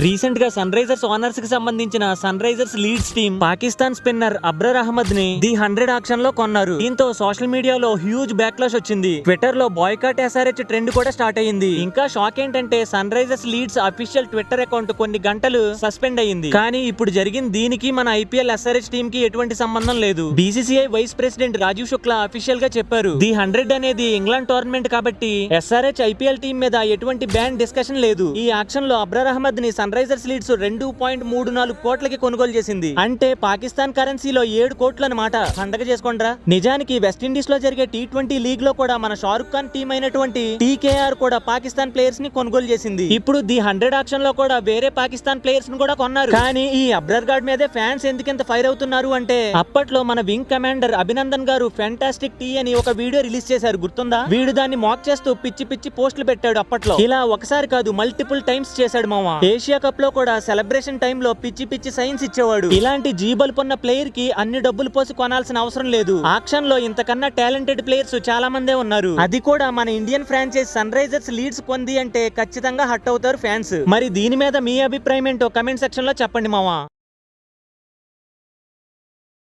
Recent గా sun Risers owners కి సంబంధించిన Sunrisers Leeds team Pakistan spinner Abrar Ahmed ని ది 100 ఆక్షన్ లో కొన్నారు. దీంతో సోషల్ మీడియాలో హ్యూజ్ బ్యాక్లాష్ వచ్చింది. ట్విట్టర్ లో బాయ్కాట్ ఎస్ఆర్హెచ్ ట్రెండ్ కూడా స్టార్ట్ అయ్యింది. ఇంకా షాక్ ఏంటంటే Sunrisers Leeds official Twitter account కొన్ని గంటలు సస్పెండ్ అయ్యింది. కానీ ఇప్పుడు జరిగిన దీనికి మన ఐపీఎల్ ఎస్ఆర్హెచ్ టీమ్ కి ఎటువంటి సంబంధం లేదు. BCCI vice president Rajiv Shukla official గా చెప్పారు, ది 100 అనేది ఇంగ్లాండ్ టోర్నమెంట్ కాబట్టి ఎస్ఆర్హెచ్ ఐపీఎల్ టీమ్ మీద ఎటువంటి బ్యాన్ డిస్కషన్ లేదు. ఈ ఆక్షన్ లో అబ్రర్ అహ్మద్ ని సన్ రైజర్స్ లీడ్స్ 2.34 కోట్లకి కొనుగోలు చేసింది. అంటే పాకిస్తాన్ కరెన్సీలో 7 కోట్లు అన్నమాట. పండగ చేసుకోండ్రా. నిజానికి వెస్టిండీస్ లో జరిగే T20 లీగ్ లో కూడా మన షారుఖ్ ఖాన్ టీం అయినటువంటి టీకేఆర్ కూడా పాకిస్తాన్ ప్లేయర్స్ ని కొనుగోలు చేసింది. ఇప్పుడు ది 100 ఆక్షన్ లో కూడా వేరే పాకిస్తాన్ ప్లేయర్స్ ని కూడా కొన్నారు. కానీ ఈ అబ్రర్ గార్డ్ మీదే ఫ్యాన్స్ ఎందుకింత ఫైర్ అవుతున్నారు అంటే, అప్పట్లో మన వింగ్ కమాండర్ అభినందన్ గారు ఫ్యాంటాస్టిక్ టీ అని ఒక వీడియో రిలీజ్ చేశారు, గుర్తుందా? వీడు దాన్ని మాక్ చేస్తూ పిచ్చి పిచ్చి పోస్టులు పెట్టాడు. అప్పట్లో ఇలా ఒకసారి కాదు మల్టిపుల్ టైమ్స్ చేశాడు మామ. ఏషియా కప్ లో కూడా సెలబ్రేషన్ టైమ్ లో పిచ్చి పిచ్చి సైన్స్ ఇచ్చేవాడు. ఇలాంటి జీబల్పున్న ప్లేయర్ కి అన్ని డబ్బులు పోసి కొనాల్సిన అవసరం లేదు. ఆక్షన్ లో ఇంతకన్నా టాలెంటెడ్ ప్లేయర్స్ చాలా మందే ఉన్నారు. అది కూడా మన Indian franchise Sunrisers Leeds పొంది అంటే ఖచ్చితంగా హట్ అవుతారు ఫ్యాన్స్. మరి దీని మీద మీ అభిప్రాయం ఏంటో కమెంట్ సెక్షన్ లో చెప్పండి మావా.